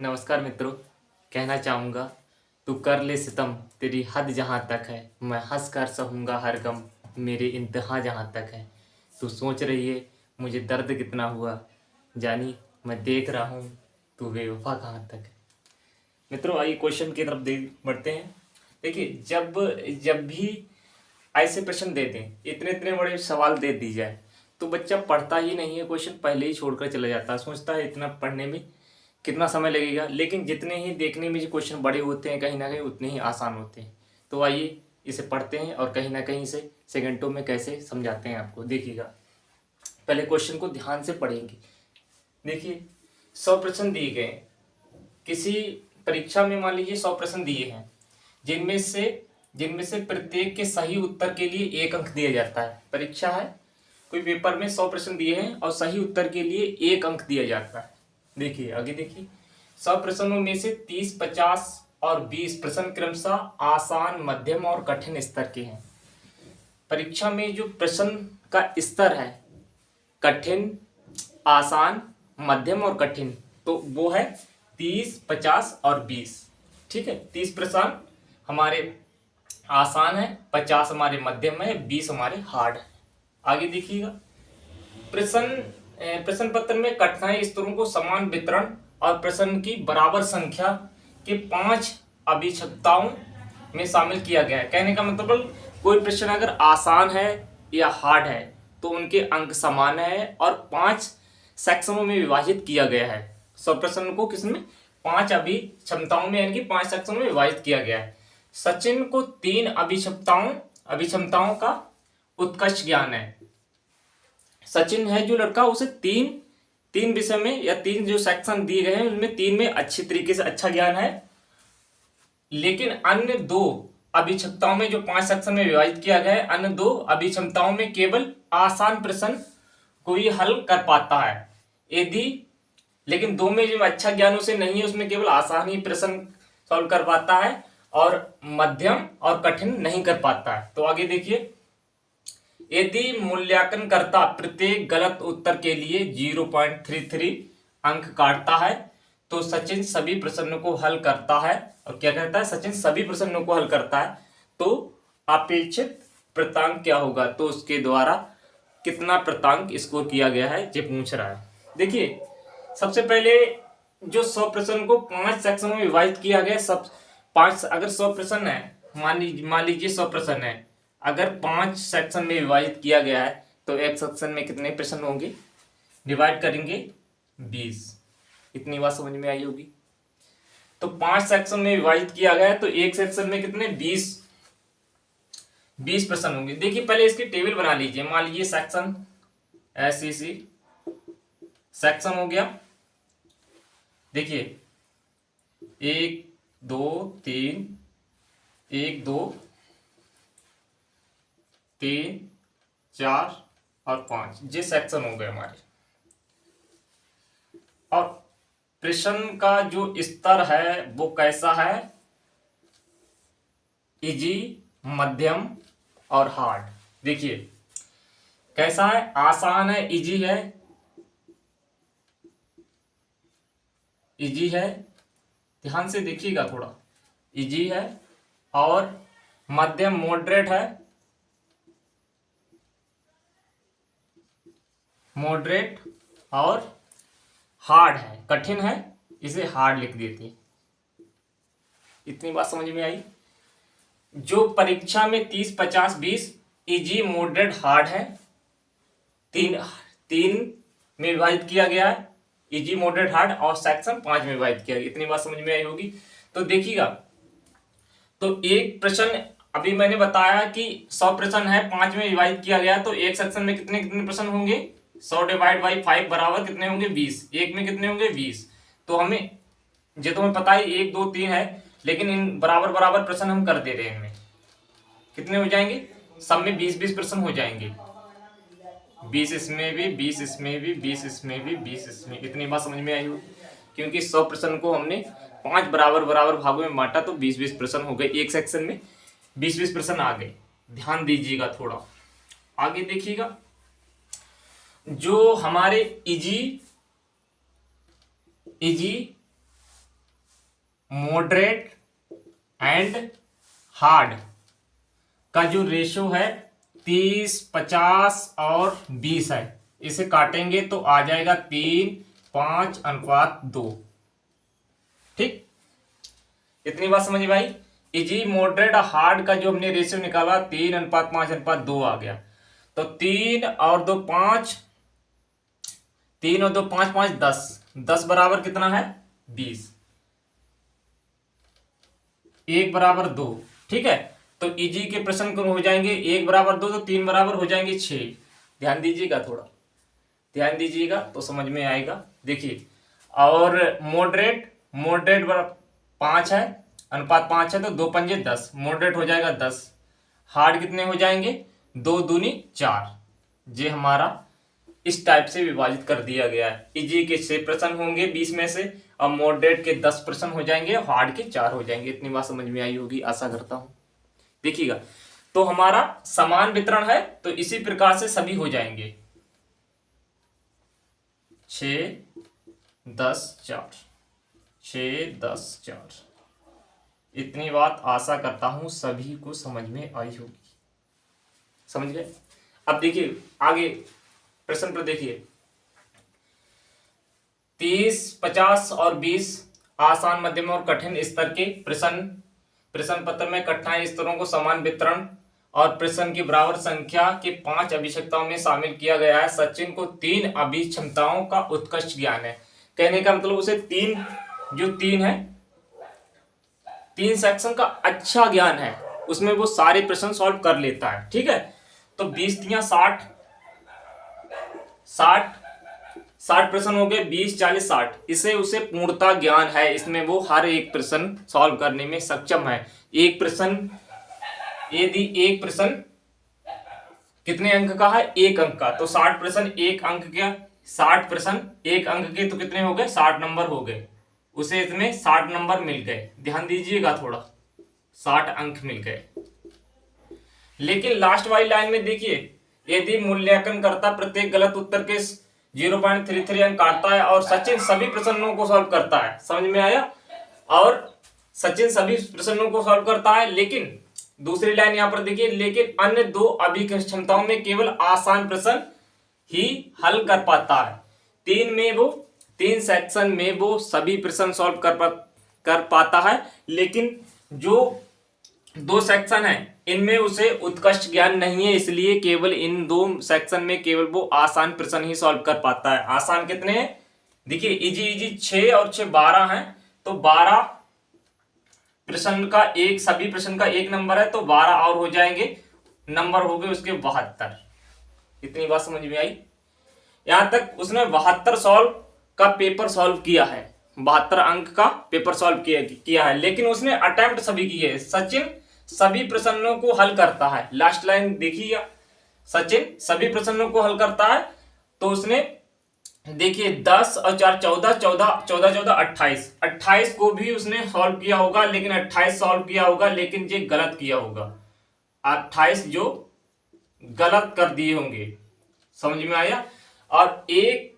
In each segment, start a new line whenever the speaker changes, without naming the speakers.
नमस्कार मित्रों। कहना चाहूँगा, तू कर ले सितम, तेरी हद जहाँ तक है, मैं हंस कर सहूँगा हर गम, मेरी इंतहा जहाँ तक है। तू सोच रही है मुझे दर्द कितना हुआ, जानी मैं देख रहा हूँ तू बेवफा कहाँ तक है। मित्रों, आइए क्वेश्चन की तरफ बढ़ते हैं। देखिए, जब जब भी ऐसे प्रश्न दे दें, इतने इतने बड़े सवाल दे दी जाए, तो बच्चा पढ़ता ही नहीं है, क्वेश्चन पहले ही छोड़कर चला जाता है, सोचता है इतना पढ़ने में कितना समय लगेगा। लेकिन जितने ही देखने में जो क्वेश्चन बड़े होते हैं, कहीं ना कहीं उतने ही आसान होते हैं। तो आइए इसे पढ़ते हैं और कहीं ना कहीं से सेकंडों में कैसे समझाते हैं आपको, देखिएगा। पहले क्वेश्चन को ध्यान से पढ़ेंगे। देखिए, 100 प्रश्न दिए गए किसी परीक्षा में, मान लीजिए 100 प्रश्न दिए हैं, जिनमें से प्रत्येक के सही उत्तर के लिए 1 अंक दिया जाता है। परीक्षा है, कोई पेपर में 100 प्रश्न दिए हैं और सही उत्तर के लिए 1 अंक दिया जाता है। देखिए आगे, देखिए 100 प्रश्नों में से 30, 50 और 20 प्रश्न क्रमशः आसान, मध्यम और कठिन स्तर के हैं। परीक्षा में जो प्रश्न का स्तर है, कठिन, आसान, मध्यम और कठिन, तो वो है 30, 50 और 20। ठीक है, 30 प्रश्न हमारे आसान है, 50 हमारे मध्यम है, 20 हमारे हार्ड है। आगे देखिएगा, प्रश्न पत्र में कठिनाई स्तरों को समान वितरण और प्रश्न की बराबर संख्या के 5 अभिक्षमताओं में शामिल किया गया है। कहने का मतलब, कोई प्रश्न अगर आसान है या हार्ड है तो उनके अंक समान है और 5 सेक्शनों में विभाजित किया गया है। 100 प्रश्न को किसमें 5 अभिक्षमताओं में, यानी कि 5 सेक्शनों में विभाजित किया गया है। सचिन को 3 अभिक्षमताओं का उत्कृष्ट ज्ञान है। सचिन है जो लड़का, उसे तीन विषय में या 3 जो सेक्शन दिए गए हैं उनमें 3 में अच्छी तरीके से अच्छा ज्ञान है। लेकिन अन्य 2 अभिक्षमताओं में, जो 5 सेक्शन में विभाजित किया गया है, अन्य 2 अभिक्षमताओं में केवल आसान प्रश्न को ही हल कर पाता है। यदि लेकिन 2 में जो अच्छा ज्ञान उसे नहीं है, उसमें केवल आसान ही प्रश्न सॉल्व कर पाता है और मध्यम और कठिन नहीं कर पाता है। तो आगे देखिए, यदि मूल्यांकनकर्ता प्रत्येक गलत उत्तर के लिए 0.33 अंक काटता है तो सचिन सभी प्रश्नों को हल करता है। और क्या कहता है, सचिन सभी प्रश्नों को हल करता है तो अपेक्षित प्रतांक क्या होगा, तो उसके द्वारा कितना प्रतांक स्कोर किया गया है, ये पूछ रहा है। देखिए, सबसे पहले जो 100 प्रश्न को 5 सेक्शन में विभाजित किया गया, सब 5, अगर 100 प्रश्न है, मान लीजिए 100 प्रश्न है, अगर 5 सेक्शन में विभाजित किया गया है तो एक सेक्शन में कितने प्रश्न होंगे, डिवाइड करेंगे 20। इतनी बात समझ में आई होगी। तो 5 सेक्शन में विभाजित किया गया है तो एक सेक्शन में कितने 20 प्रश्न होंगे। देखिए, पहले इसकी टेबल बना लीजिए। मान लीजिए सेक्शन SCC सेक्शन हो गया। देखिए 1 2 3 1 2 3 4 और 5, ये सेक्शन हो गए हमारे। और प्रश्न का जो स्तर है वो कैसा है, इजी, मध्यम और हार्ड। देखिए कैसा है, आसान है, इजी है, ध्यान से देखिएगा थोड़ा, इजी है, और मध्यम मॉडरेट है, और हार्ड है, कठिन है, इसे हार्ड लिख देते। इतनी बात समझ में आई। जो परीक्षा में 30, 50, 20 इजी, मॉडरेट, हार्ड है, तीन में विभाजित किया गया है, इजी, मॉडरेट, हार्ड, और सेक्शन 5 में विभाजित किया गया। इतनी बात समझ में आई होगी। तो देखिएगा, तो एक प्रश्न, अभी मैंने बताया कि 100 प्रश्न है, 5 में विभाजित किया गया, तो एक सेक्शन में कितने कितने प्रश्न होंगे, 100 डिवाइड बाई 5 बराबर कितने होंगे 20। एक में कितने होंगे 20। तो हमें, ये तो हमें पता है 1 2 3 है, लेकिन इन बराबर बराबर प्रश्न हम कर दे रहे हैं। इनमें कितने हो जाएंगे, सब में 20 प्रश्न हो जाएंगे। 20 इसमें भी, 20 इसमें भी, 20 इसमें भी, 20 इसमें। इतनी बात समझ में आई हो, क्योंकि 100 प्रश्न को हमने 5 बराबर बराबर भागों में बांटा तो 20 प्रश्न हो गए। एक सेक्शन में 20 प्रश्न आ गए। ध्यान दीजिएगा थोड़ा। आगे देखिएगा, जो हमारे इजी मॉडरेट एंड हार्ड का जो रेशो है 30, 50 और 20 है, इसे काटेंगे तो आ जाएगा 3:5:2। ठीक, इतनी बात समझ भाई। इजी, मॉडरेट, हार्ड का जो हमने रेशियो निकाला 3:5:2 आ गया। तो 3 और 2 5, 3 और 2 5, 5 10, 10 बराबर कितना है 20, 1 बराबर 2। ठीक है, तो इजी के प्रश्न कौन हो जाएंगे, 1 बराबर 2 तो 3 बराबर हो जाएंगे 6। ध्यान दीजिएगा, थोड़ा ध्यान दीजिएगा तो समझ में आएगा। देखिए, और मॉडरेट, मॉडरेट बराबर 5 है, अनुपात 5 है, तो 2×5 = 10, मॉडरेट हो जाएगा 10। हार्ड कितने हो जाएंगे, 2×2=4। ये हमारा इस टाइप से विभाजित कर दिया गया है। इजी के 6 प्रश्न होंगे 20 में से, और मॉडरेट के 10 प्रश्न हो जाएंगे, हार्ड के 4 हो जाएंगे। इतनी बात समझ में आई होगी, आशा करता हूं। देखिएगा, तो हमारा समान वितरण है, तो इसी प्रकार से सभी हो जाएंगे 6, 10, 4, 6, 10, 4। इतनी बात आशा करता हूं सभी को समझ में आई होगी। समझ गए। अब देखिए आगे प्रश्न पर देखिए, 30, 50 और 20 आसान, मध्यम और कठिन स्तर के प्रश्न पत्र में कठिनाई स्तरों को समान वितरण और प्रश्न की बराबर संख्या के 5 अभिक्षमताओं में शामिल किया गया है। सचिन को 3 अभिक्षमताओं का उत्कृष्ट ज्ञान है। कहने का मतलब उसे 3 है, 3 सेक्शन का अच्छा ज्ञान है, उसमें वो सारे प्रश्न सॉल्व कर लेता है। ठीक है, तो 20×3 = 60 प्रश्न हो गए, 20, 40, 60। इसे उसे पूर्णता ज्ञान है, इसमें वो हर एक प्रश्न सॉल्व करने में सक्षम है। एक प्रश्न, यदि एक प्रश्न कितने अंक का है, 1 अंक का, तो 60 प्रश्न 1 अंक के, 60 प्रश्न 1 अंक के, तो कितने हो गए, 60 नंबर हो गए। उसे इसमें 60 नंबर मिल गए। ध्यान दीजिएगा थोड़ा, 60 अंक मिल गए। लेकिन लास्ट वाली लाइन में देखिए, यदि मूल्यांकन करता प्रत्येक गलत उत्तर के 0.33 अंक काटता है और सचिन सभी प्रश्नों को सॉल्व करता है। समझ में आया, और सचिन सभी प्रश्नों को सॉल्व करता है, लेकिन दूसरी लाइन यहां पर देखिए, लेकिन अन्य 2 अभिक्षमताओं में केवल आसान प्रश्न ही हल कर पाता है। 3 सेक्शन में वो सभी प्रश्न सॉल्व कर पाता है, लेकिन जो 2 सेक्शन है इनमें उसे उत्कृष्ट ज्ञान नहीं है, इसलिए केवल इन 2 सेक्शन में केवल वो आसान प्रश्न ही सॉल्व कर पाता है। आसान कितने हैं, देखिए, इजी 6 और 6 12 हैं, तो 12 प्रश्न का एक, सभी प्रश्न का 1 नंबर है, तो 12 और हो जाएंगे, नंबर हो गए उसके 72। इतनी बात समझ में आई। यहां तक उसने 72 सॉल्व का पेपर सॉल्व किया है, 72 अंक का पेपर सॉल्व किया है, लेकिन उसने अटेम्प्ट सभी किए। सचिन सभी प्रश्नों को हल करता है। लास्ट लाइन देखिए, सचिन सभी प्रश्नों को हल करता है, तो उसने देखिए 10 और 4 14, 14 14 14 28, 28 को भी उसने सॉल्व किया होगा, लेकिन 28 सॉल्व किया होगा, लेकिन ये गलत किया होगा। 28 जो गलत कर दिए होंगे। समझ में आया। और एक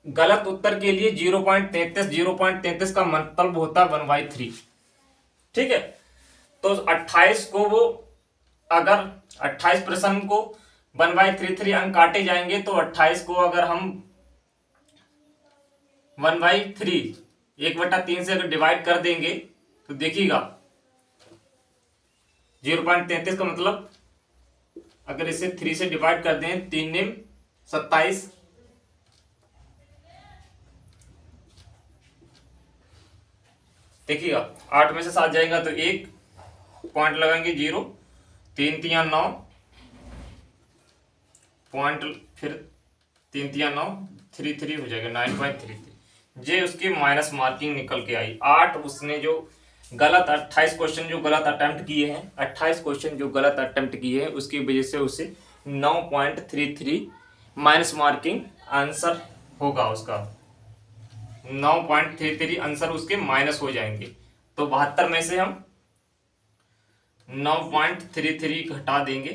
गलत उत्तर के लिए 0.33 का मतलब होता है 1/3। ठीक है, तो 28 को वो, अगर 28 प्रश्न को 1/33 अंक काटे जाएंगे, तो 28 को अगर हम 1/3 1/3 से अगर डिवाइड कर देंगे, तो देखिएगा 0.33 का मतलब, अगर इसे 3 से डिवाइड कर दें, 3 27, देखिएगा 8 में से 7 जाएगा तो 1 पॉइंट लगाएंगे 0, 3×3 9 पॉइंट, फिर 3×3 9, 3 हो जाएगा 9.33। जे उसकी माइनस मार्किंग निकल के आई। 8 उसने जो गलत 28 क्वेश्चन जो गलत अटेम्प्ट किए हैं, 28 क्वेश्चन जो गलत अटेम्प्ट किए हैं, उसकी वजह से उसे 9.33 माइनस मार्किंग आंसर होगा उसका। 9.33 आंसर उसके माइनस हो जाएंगे। तो 72 में से हम 9.33 घटा देंगे,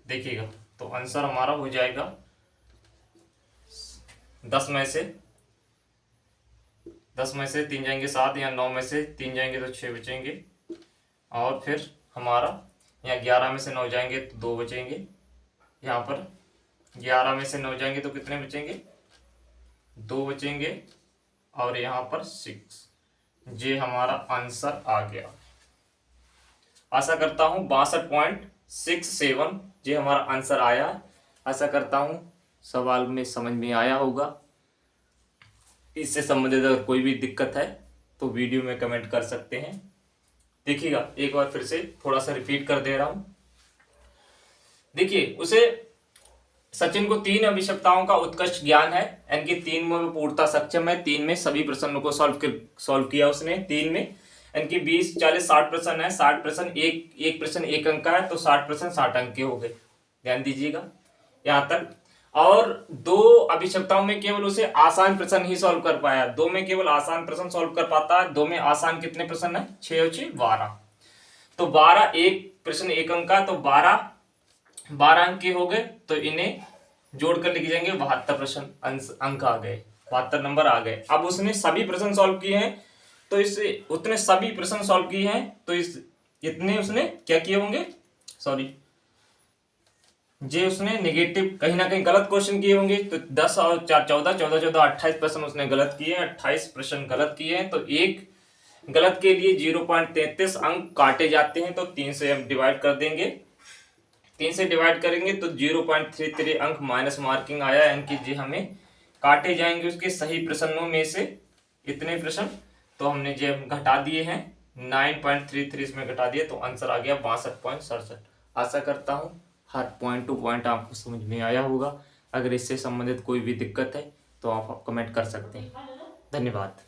देखिएगा, तो आंसर हमारा हो जाएगा 10 में से 10 में से 3 जाएंगे 7, यहाँ 9 में से 3 जाएंगे तो 6 बचेंगे, और फिर हमारा यहाँ 11 में से 9 जाएंगे तो 2 बचेंगे, यहाँ पर 11 में से 9 जाएंगे तो कितने बचेंगे, 2 बचेंगे, और यहाँ पर 6। ये हमारा आंसर आ गया। आशा करता हूँ 62.67 ये हमारा आंसर आया। आशा करता हूँ सवाल में समझ में आया होगा। इससे संबंधित अगर कोई भी दिक्कत है तो वीडियो में कमेंट कर सकते हैं। देखिएगा, एक बार फिर से थोड़ा सा रिपीट कर दे रहा हूं। देखिए, उसे सचिन को 3 अभिक्षमताओं का उत्कृष्ट ज्ञान है, यानी कि 3 में पूर्णतः सक्षम है। 3 में सभी प्रश्नों को सॉल्व किया उसने 3 में, यानी कि 20, 40, 60 प्रश्न है। 60 प्रश्न, एक प्रश्न 1 अंक का है, तो 60 प्रश्न 60 अंक के हो गए। ध्यान दीजिएगा यहाँ तक। और 2 अभिक्षमताओं में केवल उसे आसान प्रश्न ही सॉल्व कर पाया। 2 में केवल आसान प्रश्न सॉल्व कर पाता है। 2 में आसान कितने प्रश्न है, 6 और 6 12। तो 12, एक प्रश्न 1 अंक का, तो 12 अंक के हो गए। तो इन्हें जोड़कर लिखे जाएंगे 72 प्रश्न, अंक आ गए, 72 नंबर आ गए। अब उसने सभी प्रश्न सॉल्व किए हैं, तो इससे उतने सभी प्रश्न सॉल्व किए हैं, तो इतने उसने क्या किए होंगे, सॉरी, जे उसने नेगेटिव कहीं ना कहीं गलत क्वेश्चन किए होंगे। तो 10 और 4 14, 14 14 28 प्रश्न उसने गलत किए हैं, 28 प्रश्न गलत किए हैं। तो एक गलत के लिए 0.33 अंक काटे जाते हैं। तो 3 से हम डिवाइड कर देंगे, 3 से डिवाइड करेंगे तो 0.33 अंक माइनस मार्किंग आया, यानी कि जी हमें काटे जाएंगे उसके सही प्रश्नों में से इतने प्रश्न। तो हमने जो घटा दिए हैं 9.33 इसमें घटा दिए, तो आंसर आ गया 62.67। आशा करता हूँ हर पॉइंट टू पॉइंट आपको समझ में आया होगा। अगर इससे संबंधित कोई भी दिक्कत है तो आप कमेंट कर सकते हैं। धन्यवाद।